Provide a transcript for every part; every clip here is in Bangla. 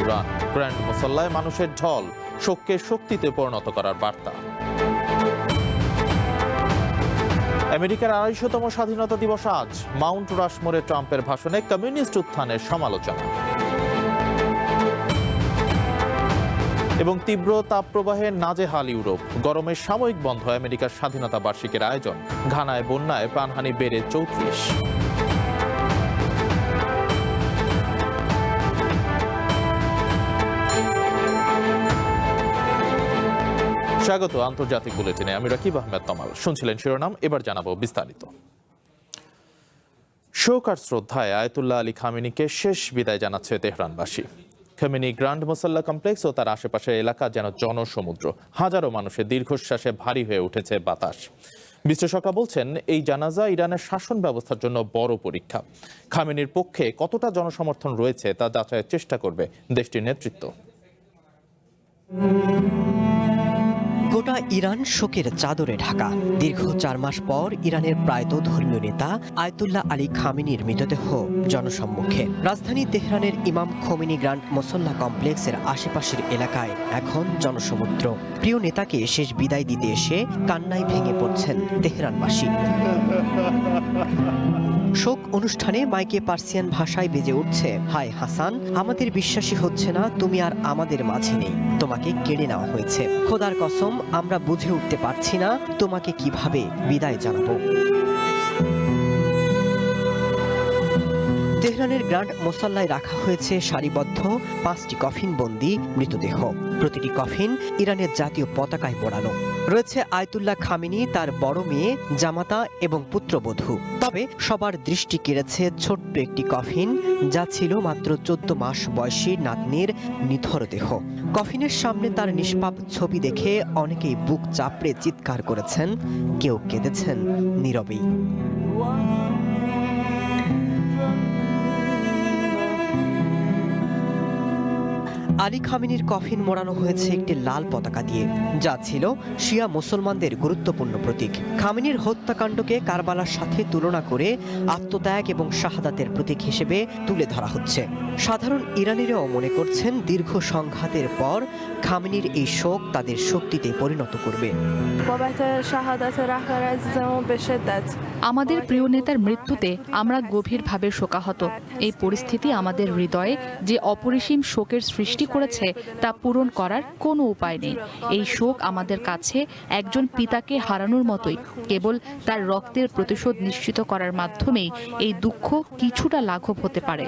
ইরান। গ্র্যান্ড মুসল্লায় মানুষের ঢল, শোককে শক্তিতে পরিণত করার বার্তা। আমেরিকার ২৫০তম স্বাধীনতা দিবস আজ। মাউন্ট রাশমোরে ট্রাম্পের ভাষণে কমিউনিস্ট উত্থানের সমালোচনা। এবং তীব্র তাপপ্রবাহে নাজেহাল ইউরোপ। গরমের সাময়িক বন্ধ আমেরিকার স্বাধীনতা বার্ষিকীর আয়োজন। ঘানায় বন্যায় প্রাণহানি বেড়ে ৩৪। স্বাগত আন্তর্জাতিক বুলেটিনে। আমি রাকিব আহমেদ তমাল। শুনছিলেন শিরোনাম, এবার জানাবো বিস্তারিত। শোক আর শ্রদ্ধায় আয়াতুল্লাহ আলী খামেনিকে শেষ বিদায় জানাচ্ছে তেহরানবাসী। খামেনি গ্র্যান্ড মুসল্লা কমপ্লেক্স ও তার আশেপাশের এলাকা যেন জনসমুদ্র। হাজারো মানুষের দীর্ঘশ্বাসে ভারী হয়ে উঠেছে বাতাস। বিশ্লেষকরা বলছেন, এই জানাজা ইরানের শাসন ব্যবস্থার জন্য বড় পরীক্ষা। খামেনির পক্ষে কতটা জনসমর্থন রয়েছে তা যাচাইয়ের চেষ্টা করবে দেশটির নেতৃত্ব। গোটা ইরান শোকের চাদরে ঢাকা। দীর্ঘ ৪ মাস পর ইরানের প্রয়াত ধর্মীয় নেতা আয়াতুল্লাহ আলী খামেনির মৃতদেহ জনসম্মুখে। রাজধানী তেহরানের ইমাম খোমেনি গ্র্যান্ড মুসল্লা কমপ্লেক্সের আশেপাশের এলাকায় এখন জনসমুদ্র। প্রিয় নেতাকে শেষ বিদায় দিতে এসে কান্নায় ভেঙে পড়ছেন তেহরানবাসী। শোক অনুষ্ঠানে মাইকে পার্সিয়ান ভাষায় বেজে উঠছে, হায় হাসান, আমাদের বিশ্বাসই হচ্ছে না তুমি আর আমাদের মাঝে নেই। তোমাকে কেড়ে নেওয়া হয়েছে। খোদার কসম, আমরা বুঝে উঠতে পারছি না তোমাকে কিভাবে বিদায় জানাবো। তেহরানের গ্র্যান্ড মুসল্লায় রাখা হয়েছে সারিবদ্ধ ৫টি কফিনবন্দি মৃতদেহ। প্রতিটি কফিন ইরানের জাতীয় পতাকায় মোড়ানো। রয়েছে আয়াতুল্লাহ খামেনি, তার বড় মেয়ে, জামাতা এবং পুত্রবধূ। তবে সবার দৃষ্টি কেড়েছে ছোট্ট একটি কফিন, যা ছিল মাত্র ১৪ মাস বয়সী নাতনির নিথর দেহ। কফিনের সামনে তার নিষ্পাপ ছবি দেখে অনেকেই বুক চাপড়ে চিৎকার করেছেন, কেউ কেঁদেছেন নীরবেই। আলী খামেনির কফিন মোড়ানো হয়েছে একটি লাল পতাকা দিয়ে, যা ছিল শিয়া মুসলমানদের গুরুত্বপূর্ণ প্রতীক। খামেনির হত্যাকাণ্ডকে কারবালার সাথে তুলনা করে আত্মত্যাগ এবং শাহাদাতের প্রতীক হিসেবে তুলে ধরা হচ্ছে। সাধারণ ইরানিরাও মনে করছেন, দীর্ঘ সংঘাতের পর খামেনির এই শোক তাদের শক্তিতে পরিণত করবে। আমাদের প্রিয় নেতার মৃত্যুতে আমরা গভীরভাবে শোকাহত। এই পরিস্থিতি আমাদের হৃদয়ে যে অপরিসীম শোকের সৃষ্টি করেছে তা পূরণ করার কোনো উপায় নেই। এই শোক আমাদের কাছে একজন পিতাকে হারানোর মতোই। কেবল তার রক্তের প্রতিশোধ নিশ্চিত করার মাধ্যমেই এই দুঃখ কিছুটা লাঘব হতে পারে।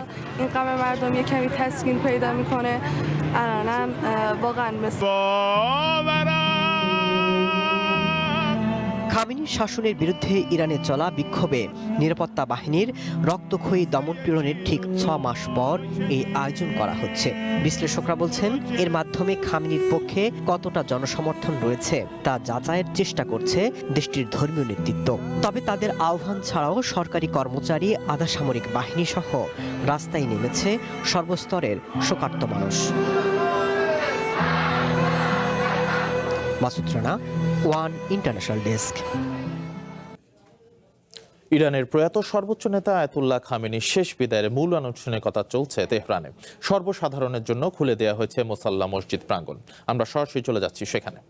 খামেনির শাসনের বিরুদ্ধে ইরানে চলা বিক্ষোভে নিরাপত্তা বাহিনীর রক্তক্ষয়ী দমনপীড়নের ঠিক ৬ মাস পর এই আয়োজন করা হচ্ছে। বিশ্লেষকরা বলছেন, এর মাধ্যমে খামেনির পক্ষে কতটা জনসমর্থন রয়েছে তা যাচাইয়ের চেষ্টা করছে দেশটির ধর্মীয় নেতৃত্ব। তবে তাদের আহ্বান ছাড়াও সরকারি কর্মচারী, আধা সামরিক বাহিনী সহ রাস্তায় নেমেছে সর্বস্তরের শোকার্ত মানুষ। Masud Rana, one international desk. ইরানের প্রয়াত সর্বোচ্চ নেতা আয়াতুল্লাহ খামেনির শেষ বিদায়ের মূল আনুষ্ঠানিকতা চলছে তেহরানে। সর্বসাধারণের জন্য খুলে দেওয়া হয়েছে মুসাল্লা মসজিদ প্রাঙ্গণ। আমরা সরাসরি চলে যাচ্ছি সেখানে।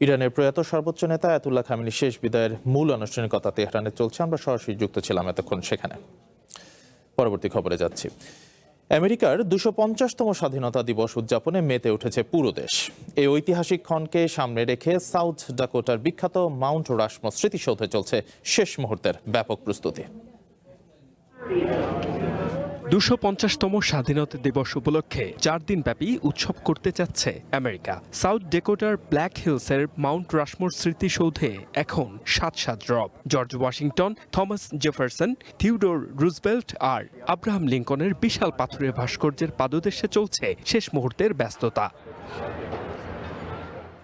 ইরানের প্রয়াত সর্বোচ্চ নেতা আয়াতুল্লাহ খামেনির শেষ বিদায়ের মূল আনুষ্ঠানিকতা তেহরানে চলছে। আমরা সরাসরি যুক্ত ছিলাম এতক্ষণ সেখানে। পরবর্তী খবরে যাচ্ছি। আমেরিকার 250তম স্বাধীনতা দিবস উদযাপনে মেতে উঠেছে পুরো দেশ। এই ঐতিহাসিক ক্ষণকে সামনে রেখে সাউথ ডাকোটার বিখ্যাত মাউন্ট রাশমোর স্মৃতিসৌধে চলছে শেষ মুহূর্তের ব্যাপক প্রস্তুতি। 250তম স্বাধীনতা দিবস উপলক্ষে 4 দিনব্যাপী উৎসব করতে যাচ্ছে আমেরিকা। সাউথ ডেকোটার ব্ল্যাক হিলসের মাউন্ট রাশমোর স্মৃতিসৌধে এখন সাত রব। George Washington, Thomas Jefferson, Theodore Roosevelt আর আব্রাহাম লিঙ্কনের বিশাল পাথরের ভাস্কর্যের পাদদেশে চলছে শেষ মুহূর্তের ব্যস্ততা।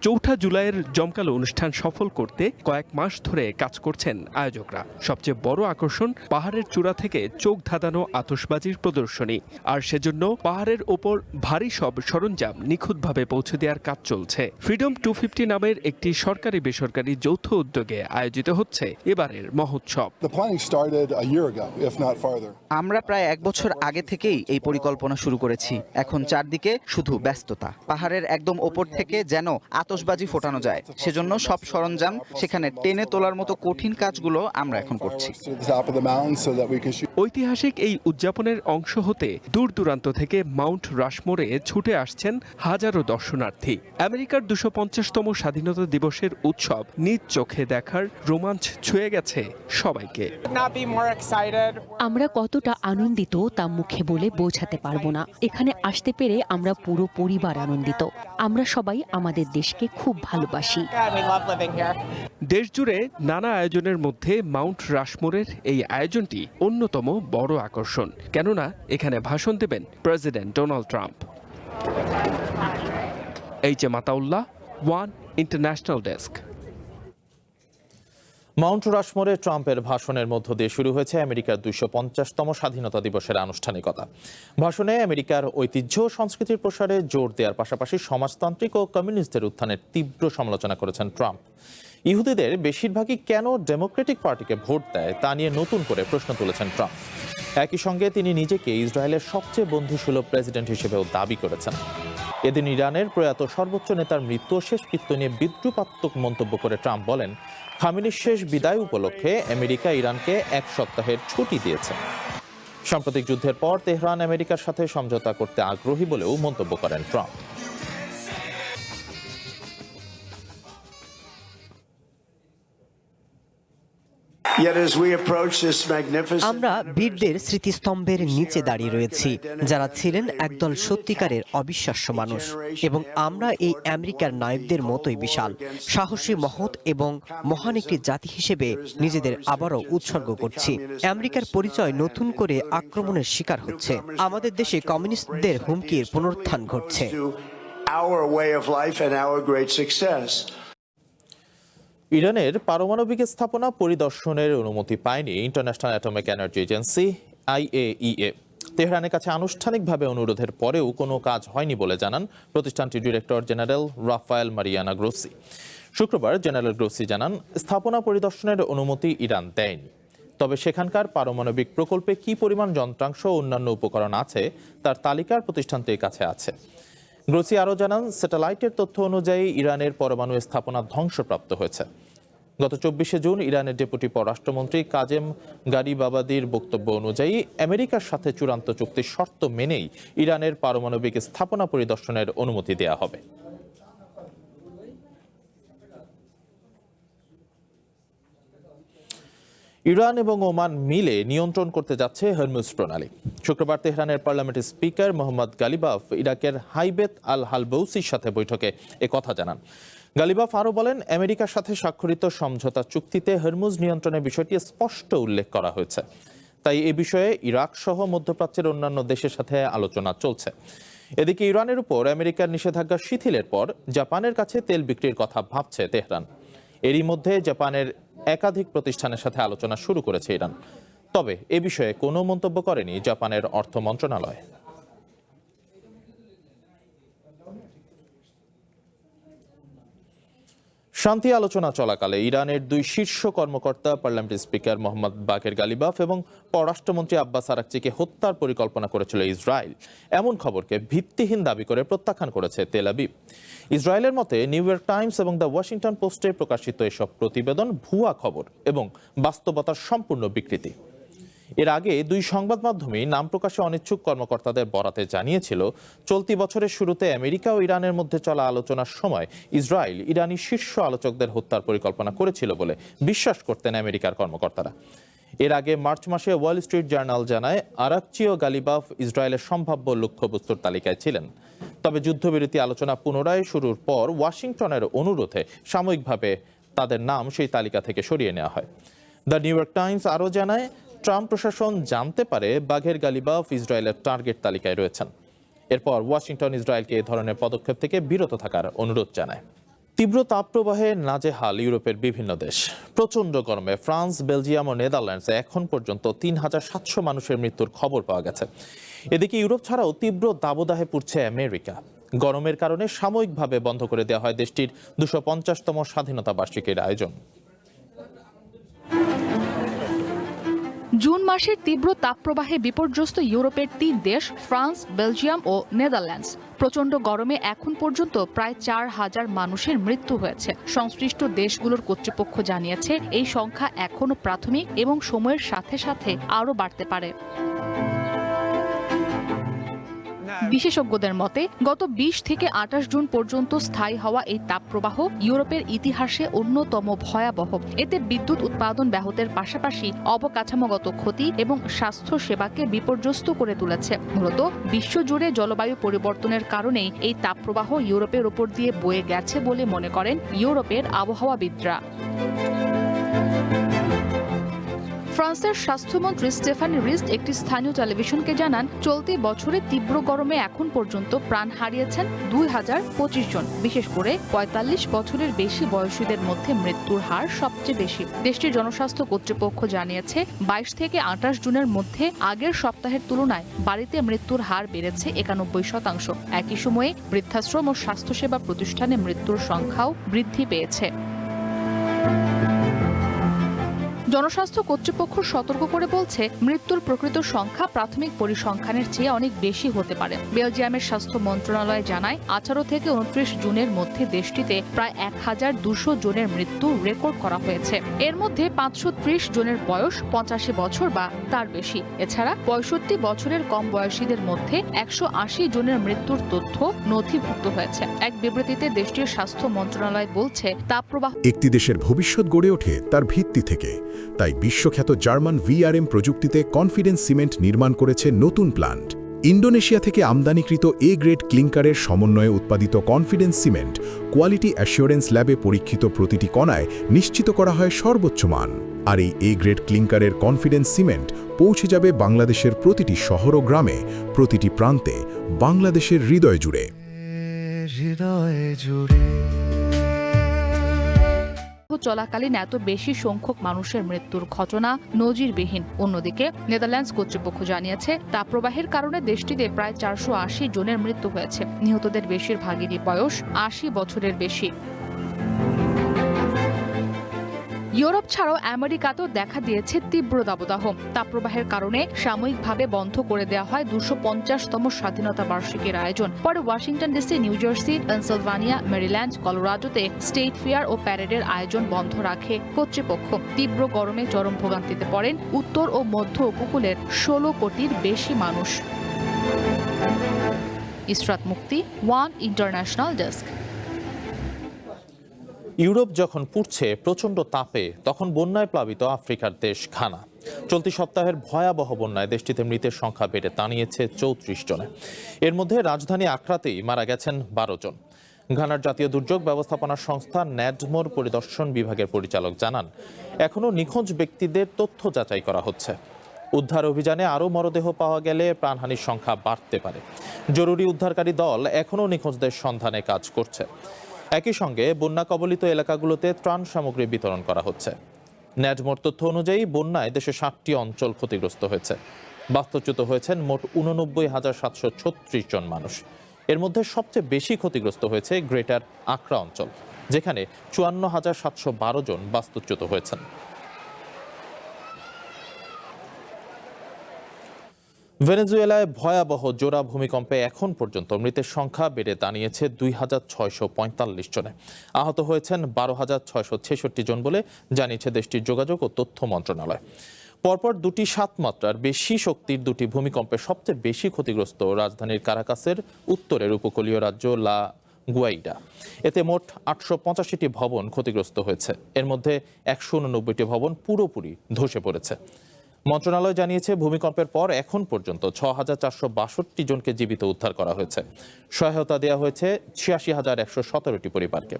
4 জুলাইয়ের জমকালো অনুষ্ঠান সফল করতে কয়েক মাস ধরে কাজ করছেন আয়োজকরা। সবচেয়ে বড় আকর্ষণ পাহাড়ের চূড়া থেকে চোখ ধাঁধানো আতশবাজির প্রদর্শনী। আর সেজন্য পাহাড়ের ওপর ভারী সব সরঞ্জাম নিখুঁতভাবে পৌঁছে দেওয়ার কাজ চলছে। ফ্রিডম 250 নামের একটি সরকারি বেসরকারি যৌথ উদ্যোগে আয়োজিত হচ্ছে এবারের মহোৎসব। আমরা প্রায় 1 বছর আগে থেকেই এই পরিকল্পনা শুরু করেছি। এখন চারদিকে শুধু ব্যস্ততা। পাহাড়ের একদম ওপর থেকে যেন আতশবাজি ফোটানো যায়, সেজন্য সব সরঞ্জাম সেখানে টেনে তোলার মতো কঠিন কাজগুলো আমরা এখন করছি। ঐতিহাসিক এই উদযাপনের অংশ হতে দূর দূরান্ত থেকে মাউন্ট রাশমোরে ছুটে আসছেন হাজারো দর্শনার্থী। আমেরিকার 250তম স্বাধীনতা দিবসের উৎসব নিজ চোখে দেখার রোমাঞ্চ ছুঁয়ে গেছে সবাইকে। আমরা কতটা আনন্দিত তা মুখে বলে বোঝাতে পারবো না। এখানে আসতে পেরে আমরা পুরো পরিবার আনন্দিত। আমরা সবাই আমাদের দেশকে খুব ভালোবাসি। দেশজুড়ে নানা আয়োজনের মধ্যে মাউন্ট রাশমোরের এই আয়োজনটি অন্যতম বড় আকর্ষণ, কেননা এখানে ভাষণ দেবেন president Donald Trump. H A. Mataullah, one international desk. Mount রাশমোরে ট্রাম্পের ভাষণের মধ্য দিয়ে শুরু হয়েছে আমেরিকার 250তম স্বাধীনতা দিবসের আনুষ্ঠানিকতা। ভাষণে আমেরিকার ঐতিহ্য ও সংস্কৃতির প্রসারে জোর দেওয়ার পাশাপাশি সমাজতান্ত্রিক ও কমিউনিস্টদের উত্থানের তীব্র সমালোচনা করেছেন ট্রাম্প। ইহুদিদের বেশিরভাগই কেন ডেমোক্রেটিক পার্টিকে ভোট দেয় তা নিয়ে নতুন করে প্রশ্ন তুলেছেন ট্রাম্প। একই সঙ্গে তিনি নিজেকে ইসরায়েলের সবচেয়ে বন্ধুসুলভ প্রেসিডেন্ট হিসেবেও দাবি করেছেন। এদিন ইরানের প্রয়াত সর্বোচ্চ নেতার মৃত্যু ও শেষকৃত্য নিয়ে বিদ্রুপাত্মক মন্তব্য করে ট্রাম্প বলেন, খামেনির শেষ বিদায় উপলক্ষে আমেরিকা ইরানকে 1 সপ্তাহের ছুটি দিয়েছে। সাম্প্রতিক যুদ্ধের পর তেহরান আমেরিকার সাথে সমঝোতা করতে আগ্রহী বলেও মন্তব্য করেন ট্রাম্প। আমরা বীরদের স্মৃতিস্তম্ভের নিচে দাঁড়িয়ে রয়েছি, যারা ছিলেন একদল সত্যিকারের অবিশ্বাস্য মানুষ, এবং আমরা এই আমেরিকার নায়কদের মতোই বিশাল, সাহসী, মহৎ এবং মহান একটি জাতি হিসেবে নিজেদের আবারও উৎসর্গ করছি। আমেরিকার পরিচয় নতুন করে আক্রমণের শিকার হচ্ছে। আমাদের দেশে কমিউনিস্টদের হুমকির পুনরুত্থান ঘটছে। ইরানের পারমাণবিক স্থাপনা পরিদর্শনের অনুমতি পায়নি international atomic energy agency IAEA। তেহরানের কাছে আনুষ্ঠানিকভাবে অনুরোধের পরেও কোনো কাজ হয়নি বলে জানান প্রতিষ্ঠানটির director general Rafael Mariano Grossi. শুক্রবার জেনারেল গ্রোসি জানান, স্থাপনা পরিদর্শনের অনুমতি ইরান দেয়নি, তবে সেখানকার পারমাণবিক প্রকল্পে কী পরিমাণ যন্ত্রাংশ ও অন্যান্য উপকরণ আছে তার তালিকার প্রতিষ্ঠানটির কাছে আছে। গ্রোসি আরও জানান, স্যাটেলাইটের তথ্য অনুযায়ী ইরানের পরমাণু স্থাপনা ধ্বংসপ্রাপ্ত হয়েছে। গত 24শে জুন ইরানের ডেপুটি পররাষ্ট্রমন্ত্রী কাজেম গারিবাবাদির বক্তব্য অনুযায়ী আমেরিকার সাথে চূড়ান্ত চুক্তির শর্ত মেনেই ইরানের পারমাণবিক স্থাপনা পরিদর্শনের অনুমতি দেওয়া হবে। ইরান এবং ওমান মিলে নিয়ন্ত্রণ করতে যাচ্ছে হরমুজ প্রণালী। শুক্রবার তেহরানের পার্লামেন্টের স্পিকার মোহাম্মদ গালিবাফ ইরাকের হাইবেত আল হালবৌসির সাথে বৈঠকে একথা জানান। গালিবাফ আরও বলেন, আমেরিকার সাথে স্বাক্ষরিত সমঝোতা চুক্তিতে হরমুজ নিয়ন্ত্রণের বিষয়টি স্পষ্ট উল্লেখ করা হয়েছে। তাই এ বিষয়ে ইরাক সহ মধ্যপ্রাচ্যের অন্যান্য দেশের সাথে আলোচনা চলছে। এদিকে ইরানের উপর আমেরিকার নিষেধাজ্ঞা শিথিলের পর জাপানের কাছে তেল বিক্রির কথা ভাবছে তেহরান। এরই মধ্যে জাপানের একাধিক প্রতিষ্ঠানের সাথে আলোচনা শুরু করেছে ইরান। তবে এ বিষয়ে কোনো মন্তব্য করেনি জাপানের অর্থ মন্ত্রণালয়। শান্তি আলোচনা চলাকালে ইরানের দুই শীর্ষ কর্মকর্তা পার্লামেন্টের স্পিকার মোহাম্মদ বাকের গালিবাফ এবং পররাষ্ট্রমন্ত্রী আব্বাস আরাকচিকে হত্যার পরিকল্পনা করেছিল ইসরায়েল, এমন খবরকে ভিত্তিহীন দাবি করে প্রত্যাখ্যান করেছে তেল আবিব। ইসরায়েলের মতে নিউ ইয়র্ক টাইমস এবং দ্য ওয়াশিংটন পোস্টে প্রকাশিত এসব প্রতিবেদন ভুয়া খবর এবং বাস্তবতার সম্পূর্ণ বিকৃতি। এর আগে দুই সংবাদ মাধ্যমে নাম প্রকাশে অনিচ্ছুক কর্মকর্তাদের বরাতে জানিয়েছিল, চলতি বছরের শুরুতে আমেরিকা ও ইরানের মধ্যে চলা আলোচনার সময় ইসরায়েল ইরানি শীর্ষ আলোচকদের হত্যার পরিকল্পনা করেছিল বলে বিশ্বাস করতেন আমেরিকার কর্মকর্তারা। এর আগে মার্চ মাসে ওয়াল স্ট্রিট জার্নাল জানায়, আরাকচি ও গালিবাফ ইসরায়েলের সম্ভাব্য লক্ষ্যবস্তুর তালিকায় ছিলেন। তবে যুদ্ধবিরতি আলোচনা পুনরায় শুরুর পর ওয়াশিংটনের অনুরোধে সাময়িকভাবে তাদের নাম সেই তালিকা থেকে সরিয়ে নেওয়া হয়। দ্য নিউ ইয়র্ক টাইমস আরও জানায়, ট্রাম্প প্রশাসন জানতে পারে বাঘের গালিবাফ ইসরায়েলের টার্গেট তালিকায় রয়েছেন। এরপর ওয়াশিংটন ইসরায়েলকে এ ধরনের পদক্ষেপ থেকে বিরত থাকার অনুরোধ জানায়। তীব্র তাপপ্রবাহে নাজেহাল ইউরোপের বিভিন্ন দেশ। প্রচণ্ড গরমে ফ্রান্স, বেলজিয়াম ও নেদারল্যান্ডসে এখন পর্যন্ত ৩৭০০ মানুষের মৃত্যুর খবর পাওয়া গেছে। এদিকে ইউরোপ ছাড়াও তীব্র দাবদাহে পুড়ছে আমেরিকা। গরমের কারণে সাময়িকভাবে বন্ধ করে দেওয়া হয় দেশটির ২৫০তম স্বাধীনতা বার্ষিকীর আয়োজন। জুন মাসের তীব্র তাপপ্রবাহে বিপর্যস্ত ইউরোপের ৩ দেশ ফ্রান্স, বেলজিয়াম ও নেদারল্যান্ডস। প্রচণ্ড গরমে এখন পর্যন্ত প্রায় ৪,০০০ মানুষের মৃত্যু হয়েছে। সংশ্লিষ্ট দেশগুলোর কর্তৃপক্ষ জানিয়েছে, এই সংখ্যা এখনও প্রাথমিক এবং সময়ের সাথে সাথে আরও বাড়তে পারে। বিশেষজ্ঞদের মতে গত ২০ থেকে ২৮ জুন পর্যন্ত স্থায়ী হওয়া এই তাপপ্রবাহ ইউরোপের ইতিহাসে অন্যতম ভয়াবহ। এতে বিদ্যুৎ উৎপাদন ব্যাহতের পাশাপাশি অবকাঠামোগত ক্ষতি এবং স্বাস্থ্য সেবাকে বিপর্যস্ত করে তুলেছে। মূলত বিশ্বজুড়ে জলবায়ু পরিবর্তনের কারণেই এই তাপপ্রবাহ ইউরোপের উপর দিয়ে বয়ে গেছে বলে মনে করেন ইউরোপের আবহাওয়াবিদরা। ফ্রান্সের স্বাস্থ্যমন্ত্রী স্টেফানি রিস্ট একটি স্থানীয় টেলিভিশনকে জানান, চলতি বছরে তীব্র গরমে এখন পর্যন্ত প্রাণ হারিয়েছেন ২,০২৫ জন। বিশেষ করে ৪৫ বছরের বেশি বয়সীদের মধ্যে মৃত্যুর হার সবচেয়ে বেশি। দেশটির জনস্বাস্থ্য কর্তৃপক্ষ জানিয়েছে, ২২ থেকে ২৮ জুনের মধ্যে আগের সপ্তাহের তুলনায় বাড়িতে মৃত্যুর হার বেড়েছে ৯১%। একই সময়ে বৃদ্ধাশ্রম ও স্বাস্থ্যসেবা প্রতিষ্ঠানে মৃত্যুর সংখ্যাও বৃদ্ধি পেয়েছে। জনস্বাস্থ্য কর্তৃপক্ষ সতর্ক করে বলছে, মৃত্যুর প্রকৃত সংখ্যা প্রাথমিক পরিসংখ্যানের চেয়ে অনেক বেশি হতে পারে। বেলজিয়ামের স্বাস্থ্য মন্ত্রণালয় জানায়, ১৮ থেকে ২৯ জুনের মধ্যে দেশটিতে প্রায় ১,২০০ জনের মৃত্যু রেকর্ড করা হয়েছে। এর মধ্যে ৫৩০ জনের বয়স ৮৫ বছর বা তার বেশি। এছাড়া ৬৫ বছরের কম বয়সীদের মধ্যে ১৮০ জনের মৃত্যুর তথ্য নথিভুক্ত হয়েছে। এক বিবৃতিতে দেশটির স্বাস্থ্য মন্ত্রণালয় বলছে, তাপপ্রবাহ একটি দেশের ভবিষ্যৎ গড়ে ওঠে তার ভিত্তি থেকে। তাই বিশ্বখ্যাত জার্মান ভিআরএম প্রযুক্তিতে কনফিডেন্স সিমেন্ট নির্মাণ করেছে নতুন প্ল্যান্ট। ইন্দোনেশিয়া থেকে আমদানিকৃত এ গ্রেড ক্লিংকারের সমন্বয়ে উৎপাদিত কনফিডেন্স সিমেন্ট কোয়ালিটি অ্যাসিওরেন্স ল্যাবে পরীক্ষিত প্রতিটি কণায় নিশ্চিত করা হয় সর্বোচ্চ মান। আর এই এ গ্রেড ক্লিংকারের কনফিডেন্স সিমেন্ট পৌঁছে যাবে বাংলাদেশের প্রতিটি শহর ও গ্রামে, প্রতিটি প্রান্তে, বাংলাদেশের হৃদয় জুড়ে। চলাকালীন এত বেশি সংখ্যক মানুষের মৃত্যুর ঘটনা নজিরবিহীন। অন্যদিকে নেদারল্যান্ডস কর্তৃপক্ষ জানিয়েছে, তাপপ্রবাহের কারণে দেশটিতে প্রায় ৪৮০ জনের মৃত্যু হয়েছে। নিহতদের বেশিরভাগেরই বয়স ৮০ বছরের বেশি। ইউরোপ ছাড়াও আমেরিকাতেও দেখা দিয়েছে তীব্র দাবদাহ। তাপপ্রবাহের কারণে সাময়িকভাবে বন্ধ করে দেওয়া হয় ২৫০তম স্বাধীনতা বার্ষিকীর আয়োজন। পরে Washington DC, New Jersey, Pennsylvania, Maryland, কলোরাডোতে স্টেট ফেয়ার ও প্যারেডের আয়োজন বন্ধ রাখে কর্তৃপক্ষ। তীব্র গরমে চরম ভোগান্তিতে পড়েন উত্তর ও মধ্য উপকূলের ১৬ কোটির বেশি মানুষ। ইসরাত মুক্তি, ওয়ান ইন্টারন্যাশনাল ডেস্ক। ইউরোপ যখন পুড়ছে প্রচণ্ড তাপে, তখন বন্যায় প্লাবিত আফ্রিকার দেশ ঘানা। চলতি সপ্তাহের ভয়াবহ বন্যায় দেশটিতে মৃতের সংখ্যা বেড়ে দাঁড়িয়েছে ৩৪ জনে। এর মধ্যে রাজধানী আক্রাতেই মারা গেছেন ১২ জন। ঘানার জাতীয় দুর্যোগ ব্যবস্থাপনা সংস্থা ন্যাডমোর পরিদর্শন বিভাগের পরিচালক জানান, এখনও নিখোঁজ ব্যক্তিদের তথ্য যাচাই করা হচ্ছে। উদ্ধার অভিযানে আরও মরদেহ পাওয়া গেলে প্রাণহানির সংখ্যা বাড়তে পারে। জরুরি উদ্ধারকারী দল এখনও নিখোঁজদের সন্ধানে কাজ করছে। একই সঙ্গে বন্যা কবলিত এলাকাগুলোতে ত্রাণ সামগ্রী বিতরণ করা হচ্ছে। ন্যাডমোর তথ্য অনুযায়ী বন্যায় দেশে ৭টি অঞ্চল ক্ষতিগ্রস্ত হয়েছে। বাস্তুচ্যুত হয়েছেন মোট ৮৯,৭৩৬ জন মানুষ। এর মধ্যে সবচেয়ে বেশি ক্ষতিগ্রস্ত হয়েছে গ্রেটার আক্রা অঞ্চল। যেখানে ৫৪,৭১২ জন বাস্তুচ্যুত হয়েছেন। ভেনেজুয়েলায় ভয়াবহ জোড়া ভূমিকম্পে এখন পর্যন্ত মৃতের সংখ্যা বেড়ে দাঁড়িয়েছে ২,৬৪৫ জনে। আহত হয়েছেন ১২,৬৬৬ জন বলে জানিয়েছে দেশটির যোগাযোগ ও তথ্য মন্ত্রণালয়। পরপর দুটি ৭ মাত্রার বেশি শক্তির দুটি ভূমিকম্পে সবচেয়ে বেশি ক্ষতিগ্রস্ত রাজধানীর কারাকাসের উত্তরের উপকূলীয় রাজ্য লা গুয়াইডা। এতে মোট ৮৮৫টি ভবন ক্ষতিগ্রস্ত হয়েছে। এর মধ্যে ১৮৯টি ভবন পুরোপুরি ধসে পড়েছে। মন্ত্রণালয় জানিয়েছে ভূমিকম্পের পর এখন পর্যন্ত ৬,৪৬২ জনকে জীবিত উদ্ধার করা হয়েছে। সহায়তা দেওয়া হয়েছে ৮৬,১১৭টি পরিবারকে।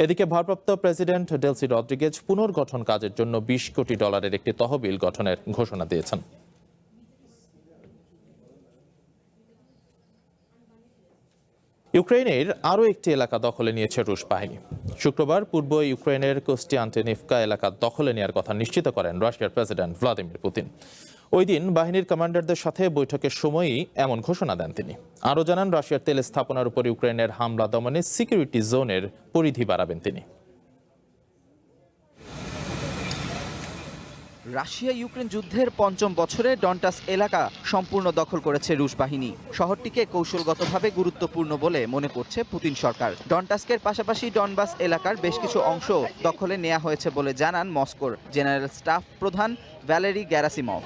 এদিকে ভারপ্রাপ্ত প্রেসিডেন্ট ডেলসি রদ্রিগেজ পুনর্গঠন কাজের জন্য $২০ কোটি একটি তহবিল গঠনের ঘোষণা দিয়েছেন। ইউক্রেনের আরও একটি এলাকা দখলে নিয়েছে রুশ বাহিনী। শুক্রবার পূর্ব ইউক্রেনের কোস্টিয়ান্টিনিভকা এলাকা দখলে নেওয়ার কথা নিশ্চিত করেন রাশিয়ার প্রেসিডেন্ট ভ্লাদিমির পুতিন। ওই দিন বাহিনীর কমান্ডারদের সাথে বৈঠকের সময়ই এমন ঘোষণা দেন তিনি। আরও জানান, রাশিয়ার তেল স্থাপনার উপর ইউক্রেনের হামলা দমনে সিকিউরিটি জোনের পরিধি বাড়াবেন তিনি। রাশিয়া ইউক্রেন যুদ্ধের ৫ম বছরে ডনবাস এলাকা সম্পূর্ণ দখল করেছে রুশ বাহিনী। শহরটিকে কৌশলগতভাবে গুরুত্বপূর্ণ বলে মনে করছে পুতিন সরকার। ডনবাস্কের পাশাপাশি ডনবাস এলাকার বেশ কিছু অংশ দখলে নেওয়া হয়েছে বলে জানান মস্কোর জেনারেল স্টাফ প্রধান ভ্যালেরি গ্যারাসিমভ।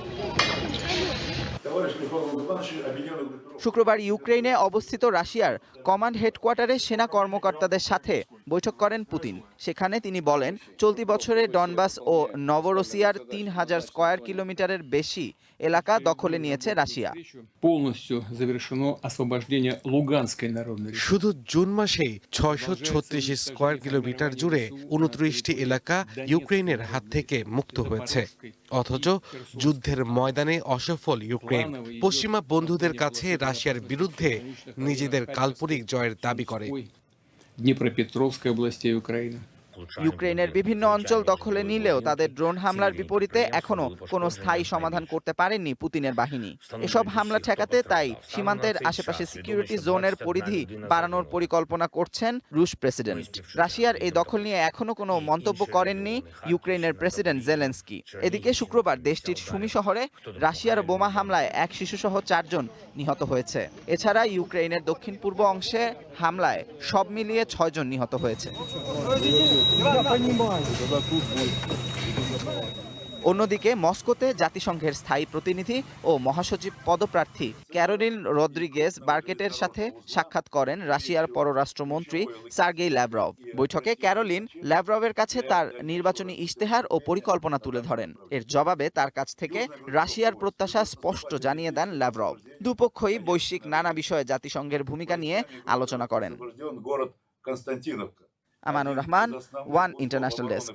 শুক্রবার ইউক্রেনে অবস্থিত রাশিয়ার কমান্ড হেডকোয়ার্টারে সেনা কর্মকর্তাদের সাথে বৈঠক করেন পুতিন। সেখানে তিনি বলেন, চলতি বছরে ডনবাস ও নভরোসিয়ার ৩,০০০ স্কয়ার কিলোমিটারের বেশি এলাকা দখলে নিয়েছে রাশিয়া। শুধু জুন মাসেই ৬৩৬ স্কয়ার কিলোমিটার জুড়ে ২৯টি এলাকা ইউক্রেনের হাত থেকে মুক্ত হয়েছে। অথচ যুদ্ধের ময়দানে অসফল ইউক্রেন পশ্চিমা বন্ধুদের কাছে রাশিয়ার বিরুদ্ধে নিজেদের কাল্পনিক জয়ের দাবি করে। ইউক্রেনের বিভিন্ন অঞ্চল দখলে নিলেও তাদের ড্রোন হামলার বিপরীতে এখনো কোনো স্থায়ী সমাধান করতে পারেননি পুতিনের বাহিনী। এসব হামলা ঠেকাতে তাই সীমান্তের আশেপাশে সিকিউরিটি জোনের পরিধি বাড়ানোর পরিকল্পনা করছেন রুশ প্রেসিডেন্ট। রাশিয়ার এই দখল নিয়ে এখনো কোনো মন্তব্য করেননি ইউক্রেনের প্রেসিডেন্ট জেলেনস্কি। এদিকে শুক্রবার দেশটির সুমি শহরে রাশিয়ার বোমা হামলায় এক শিশুসহ ৪ জন নিহত হয়েছে। এছাড়া ইউক্রেনের দক্ষিণ পূর্ব অংশে হামলায় সব মিলিয়ে ৬ জন নিহত হয়েছে। অন্যদিকে মস্কোতে জাতিসংঘের স্থায়ী প্রতিনিধি ও মহাসচিব পদপ্রার্থী ক্যারোলিন রদ্রিগেজ বার্কেটের সাথে সাক্ষাৎ করেন রাশিয়ার পররাষ্ট্রমন্ত্রী সার্গেই ল্যাভরভ। বৈঠকে ক্যারোলিন ল্যাভরভের কাছে তার নির্বাচনী ইশতেহার ও পরিকল্পনা তুলে ধরেন। এর জবাবে তার কাছ থেকে রাশিয়ার প্রত্যাশা স্পষ্ট জানিয়ে দেন ল্যাভরভ। দুপক্ষই বৈশ্বিক নানা বিষয়ে জাতিসংঘের ভূমিকা নিয়ে আলোচনা করেন। Amanur Rahman, one international desk.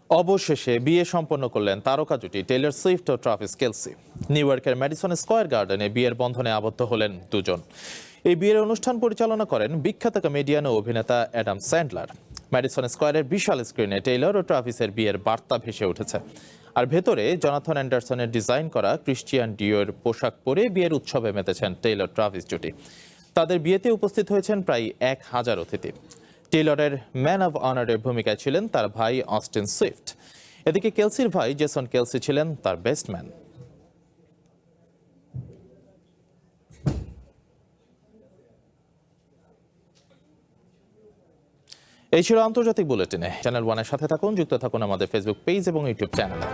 অবশেষে বিয়ে সম্পন্ন করলেন তারকা জুটি টেইলর সুইফট ও ট্রাভিস কেলসি। নিউ ইয়র্কের ম্যাডিসন স্কয়ার গার্ডেনে বিয়ের বন্ধনে আবদ্ধ হলেন দুজন। এই বিয়ের অনুষ্ঠান পরিচালনা করেন বিখ্যাত কমেডিয়ান ও অভিনেতা অ্যাডাম স্যান্ডলার। ম্যাডিসন স্কয়ারের বিশাল স্ক্রিনে টেইলর ও ট্রাভিসের বিয়ের বার্তা ভেসে উঠেছে। আর ভেতরে জনাথন অ্যান্ডারসনের ডিজাইন করা ক্রিশ্চিয়ান ডিওর পোশাক পরে বিয়ের উৎসবে মেতেছেন টেইলর ট্রাভিস জুটি। তাদের বিয়েতে উপস্থিত হয়েছেন প্রায় ১,০০০ অতিথি। টেইলরের ম্যান অব অনারের ভূমিকায় ছিলেন তার ভাই অস্টিন সুইফট। এদিকে কেলসির ভাই জেসন কেলসি ছিলেন তার বেস্ট ম্যান। এই ছিল আন্তর্জাতিক বুলেটিনে। চ্যানেল ওয়ানের সাথে থাকুন, যুক্ত থাকুন আমাদের ফেসবুক পেজ এবং ইউটিউব চ্যানেলে।